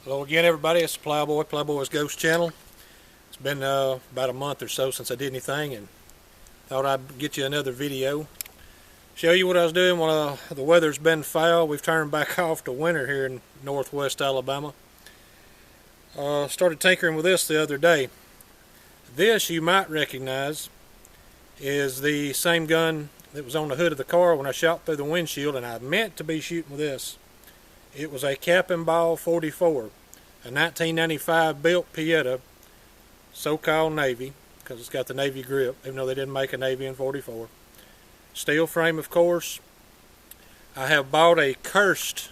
Hello again, everybody. It's the Plowboysghost channel. It's been about a month or so since I did anything, and thought I'd get you another video. Show you what I was doing when the weather's been foul. We've turned back off to winter here in northwest Alabama. Started tinkering with this the other day. This, you might recognize, is the same gun that was on the hood of the car when I shot through the windshield, and I meant to be shooting with this. It was a cap and ball 44, a 1995 built Pietta, so-called Navy, because it's got the Navy grip, even though they didn't make a Navy in 44. Steel frame, of course. I have bought a Kirst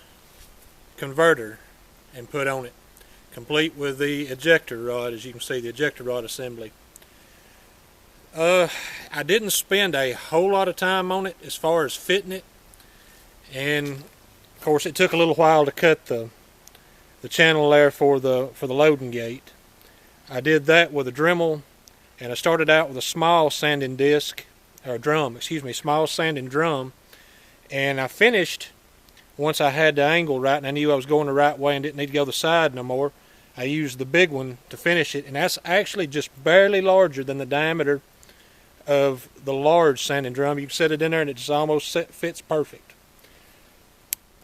Konverter and put on it, complete with the ejector rod, as you can see, the ejector rod assembly. I didn't spend a whole lot of time on it as far as fitting it, and of course it took a little while to cut the channel there for the loading gate. I did that with a Dremel, and I started out with a small sanding disc, or drum, small sanding drum, and I finished once I had the angle right and I knew I was going the right way and didn't need to go the side no more. I used the big one to finish it, and that's actually just barely larger than the diameter of the large sanding drum. You can set it in there and it just almost fits perfect.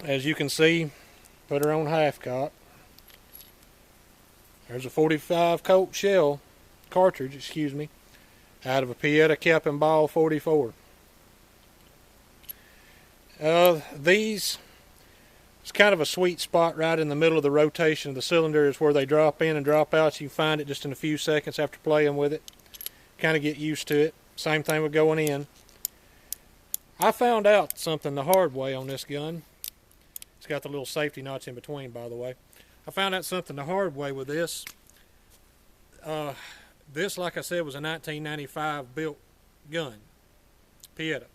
As you can see, put her on half cock. There's a 45 Colt shell cartridge, out of a Pietta cap and ball 44. These, it's kind of a sweet spot right in the middle of the rotation of the cylinder is where they drop in and drop out, so you can find it just in a few seconds after playing with it. Kind of get used to it. Same thing with going in. I found out something the hard way on this gun. It's got the little safety knots in between, by the way. I found out something the hard way with this. This, like I said, was a 1995 built gun, Pietta.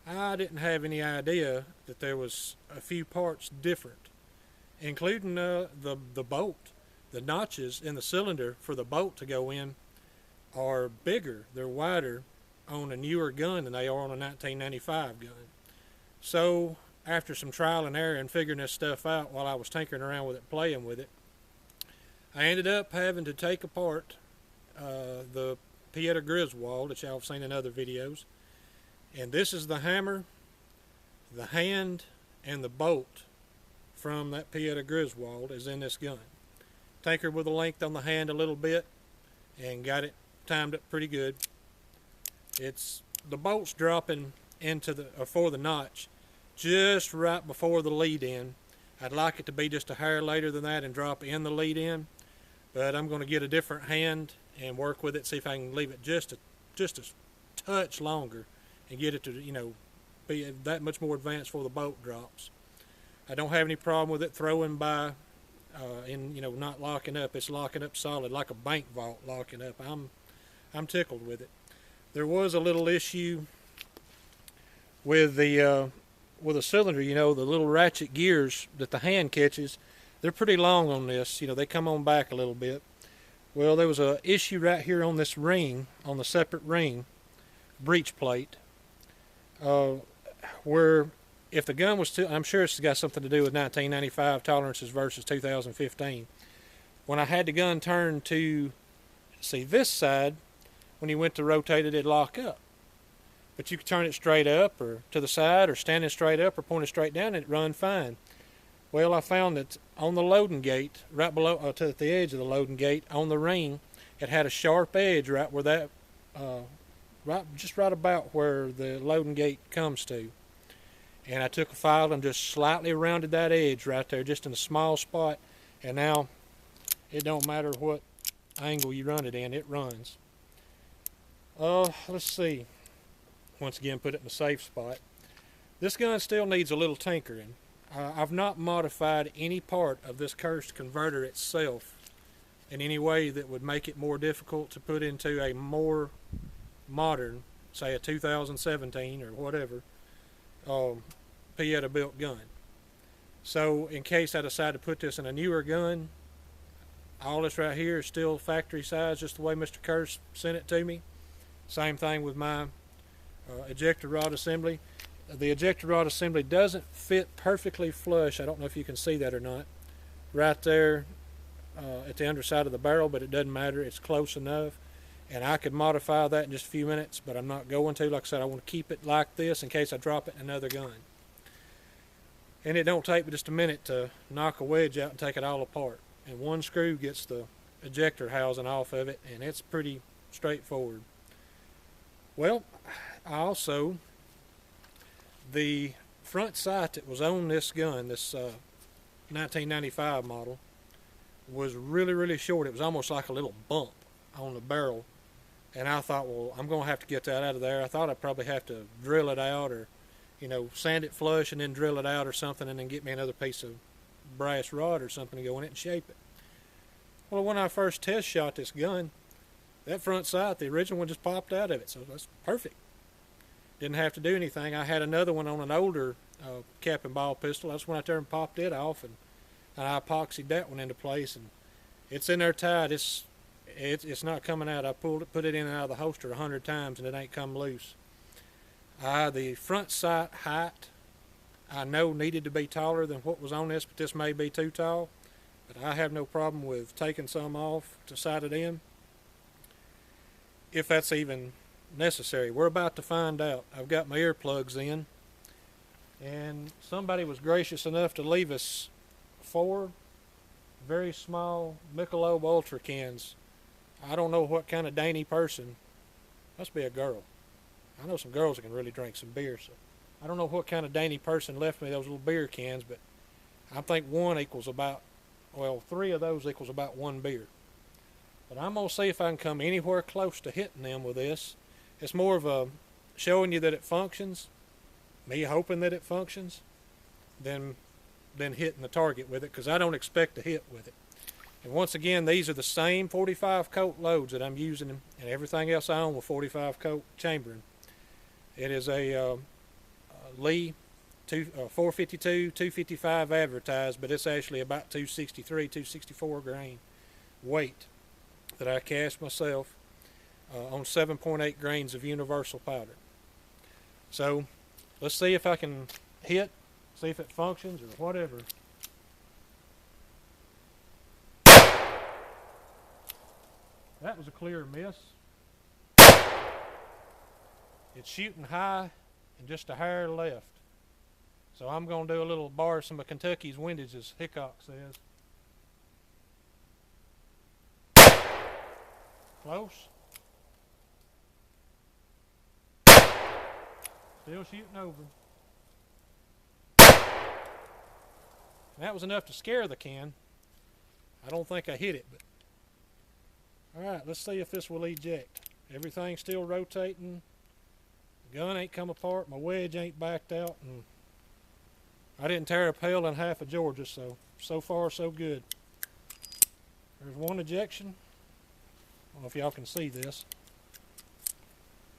I didn't have any idea that there was a few parts different, including the bolt. The notches in the cylinder for the bolt to go in are bigger, they're wider on a newer gun than they are on a 1995 gun. So after some trial and error and figuring this stuff out while I was tinkering around with it, playing with it, I ended up having to take apart the Pietta Griswold that y'all have seen in other videos. And this is the hammer, the hand, and the bolt from that Pietta Griswold is in this gun. Tinkered with the length on the hand a little bit and got it timed up pretty good. It's the bolt's dropping into for the notch just right before the lead in. I'd like it to be just a hair later than that and drop in the lead in, but I'm going to get a different hand and work with it, see if I can leave it just a touch longer and get it to, be that much more advanced before the bolt drops. I don't have any problem with it throwing by not locking up. It's locking up solid like a bank vault locking up. I'm tickled with it. There was a little issue with the cylinder, the little ratchet gears that the hand catches. They're pretty long on this. They come on back a little bit. Well, there was an issue right here on this ring, on the separate ring, breechplate, where if the gun was I'm sure it's got something to do with 1995 tolerances versus 2015. When I had the gun turned to, this side, when you went to rotate it, it'd lock up. But you could turn it straight up or to the side or standing straight up or pointing straight down and it'd run fine. Well, I found that on the loading gate, right below, to the edge of the loading gate, on the ring, it had a sharp edge right where that, right about where the loading gate comes to. And I took a file and just slightly rounded that edge right there, just in a small spot. And now, it don't matter what angle you run it in, it runs. Let's see. Once again, put it in a safe spot. This gun still needs a little tinkering. I've not modified any part of this Kirst Konverter itself in any way that would make it more difficult to put into a more modern, say a 2017 or whatever, Pietta built gun. So in case I decide to put this in a newer gun, all this right here is still factory size, just the way Mr. Kirst sent it to me. Same thing with my ejector rod assembly. The ejector rod assembly doesn't fit perfectly flush. I don't know if you can see that or not. right there at the underside of the barrel, but it doesn't matter. It's close enough. And I could modify that in just a few minutes, but I'm not going to. Like I said, I want to keep it like this in case I drop it in another gun. And it don't take me just a minute to knock a wedge out and take it all apart. And one screw gets the ejector housing off of it, and it's pretty straightforward. Well, also, the front sight that was on this gun, this 1995 model, was really, really short. It was almost like a little bump on the barrel. And I thought, well, I'm going to have to get that out of there. I thought I'd probably have to drill it out or, sand it flush and then drill it out or something and then get me another piece of brass rod or something to go in it and shape it. Well, when I first test shot this gun, that front sight, the original one, just popped out of it. So that's perfect. Didn't have to do anything. I had another one on an older cap and ball pistol. That's when I turned and popped it off, and I epoxied that one into place, and it's in there tight. It's not coming out. I put it in and out of the holster 100 times, and it ain't come loose. The front sight height, I know needed to be taller than what was on this, but this may be too tall. But I have no problem with taking some off to sight it in, if that's even necessary. We're about to find out. I've got my earplugs in, and somebody was gracious enough to leave us 4 very small Michelob Ultra cans. I don't know what kind of dainty person. Must be a girl. I know some girls that can really drink some beer, so I don't know what kind of dainty person left me those little beer cans, but I think 3 of those equals about 1 beer. But I'm going to see if I can come anywhere close to hitting them with this. It's more of a showing you that it functions, me hoping that it functions, than hitting the target with it, because I don't expect to hit with it. And once again, these are the same 45 Colt loads that I'm using, and everything else I own with 45 Colt chambering. It is a Lee 452, 255 advertised, but it's actually about 263, 264 grain weight that I cast myself on 7.8 grains of universal powder. So let's see if I can hit, see if it functions or whatever. That was a clear miss. It's shooting high and just a hair left. So I'm going to do a little borrow some of Kentucky's windage, as Hickok says. Close. Still shooting over. And that was enough to scare the can. I don't think I hit it, but alright, let's see if this will eject. Everything's still rotating. The gun ain't come apart. My wedge ain't backed out. And I didn't tear a pail in half of Georgia, so far so good. There's one ejection. I don't know if y'all can see this.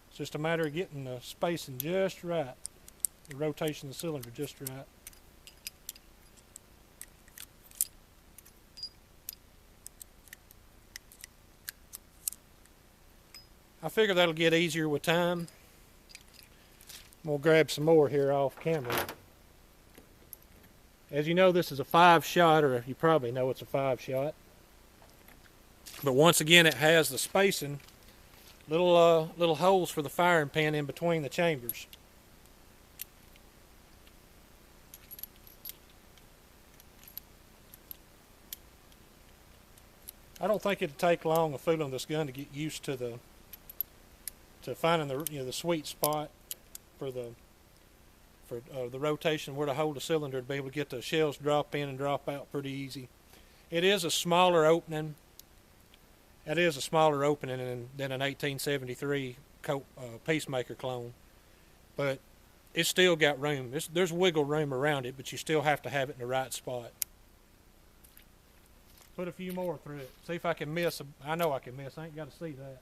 It's just a matter of getting the spacing just right. The rotation of the cylinder just right. I figure that'll get easier with time. I'm going to grab some more here off camera. As you know, this is a 5-shot, or you probably know it's a 5-shot. But once again, it has the spacing, little holes for the firing pin in between the chambers. I don't think it'd take long of fooling this gun to get used to finding the sweet spot for the rotation, where to hold the cylinder to be able to get the shells drop in and drop out pretty easy. It is a smaller opening. It is a smaller opening than an 1873 Colt Peacemaker clone, but it's still got room. There's wiggle room around it, but you still have to have it in the right spot. Put a few more through it. See if I can miss. I know I can miss. I ain't got to see that.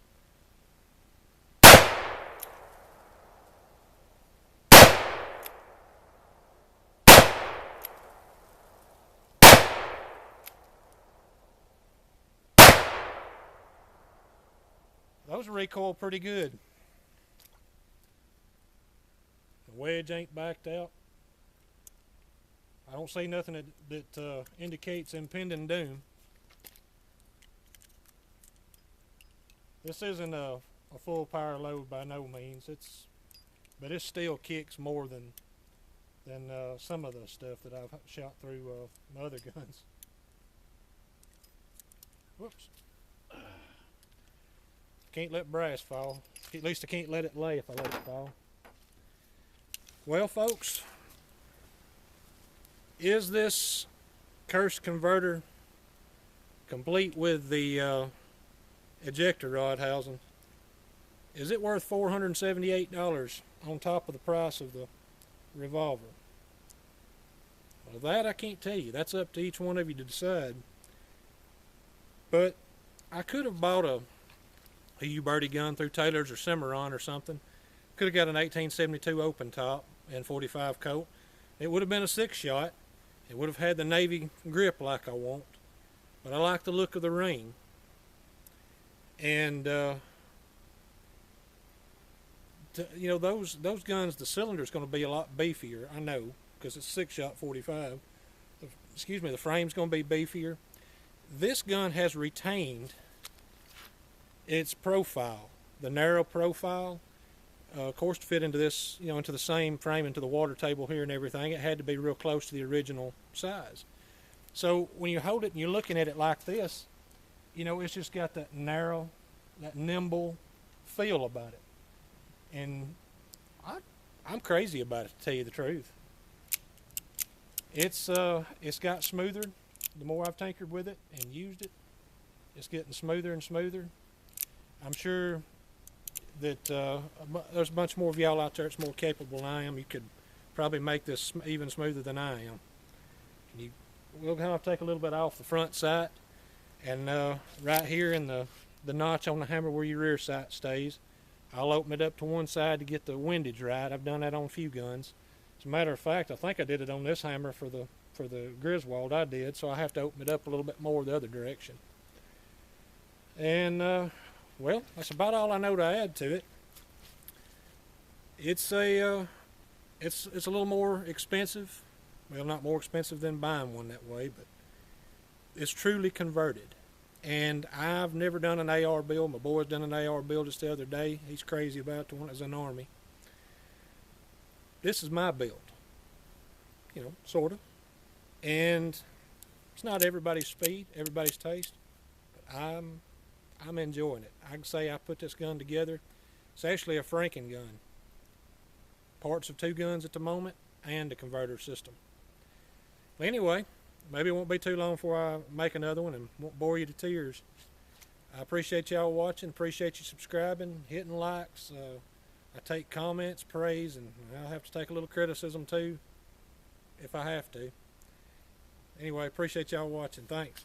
Those recoil pretty good. The wedge ain't backed out. don't see nothing that indicates impending doom. This isn't a full power load by no means. But it still kicks more than some of the stuff that I've shot through my other guns. Whoops. Can't let brass fall. At least I can't let it lay if I let it fall. Well, folks, is this Kirst Konverter complete with the ejector rod housing? Is it worth $478 on top of the price of the revolver? Well, that I can't tell you. That's up to each one of you to decide. But I could have bought a U-Birdie gun through Taylor's or Cimarron or something. Could have got an 1872 open top and 45 Colt. It would have been a 6-shot. It would have had the Navy grip like I want. But I like the look of the ring. And you know, those guns, the cylinder's going to be a lot beefier, I know, because it's 6-shot 45. Excuse me, the frame's going to be beefier. This gun has retained its profile, the narrow profile. Of course, to fit into this, you know, into the same frame, into the water table here and everything, it had to be real close to the original size. So when you hold it and you're looking at it like this, you know, it's just got that narrow, that nimble feel about it. And I'm crazy about it, to tell you the truth. It's got smoother the more I've tinkered with it and used it. It's getting smoother and smoother. I'm sure that there's a bunch more of y'all out there that's more capable than I am. You could probably make this even smoother than I am. We'll kind of take a little bit off the front sight, and right here in the notch on the hammer where your rear sight stays, I'll open it up to one side to get the windage right. I've done that on a few guns. As a matter of fact, I think I did it on this hammer for the Griswold. I did, so I have to open it up a little bit more the other direction. And well, that's about all I know to add to it. It's a little more expensive. Well, not more expensive than buying one that way, but it's truly converted. And I've never done an AR build. My boy's done an AR build just the other day. He's crazy about the one that's in the Army. This is my build, you know, sort of. And it's not everybody's speed, everybody's taste, but I'm enjoying it. I can say I put this gun together. It's actually a Franken gun. Parts of 2 guns at the moment and a converter system. But anyway, maybe it won't be too long before I make another one and won't bore you to tears. I appreciate y'all watching. Appreciate you subscribing, hitting likes. I take comments, praise, and I'll have to take a little criticism too if I have to. Anyway, appreciate y'all watching. Thanks.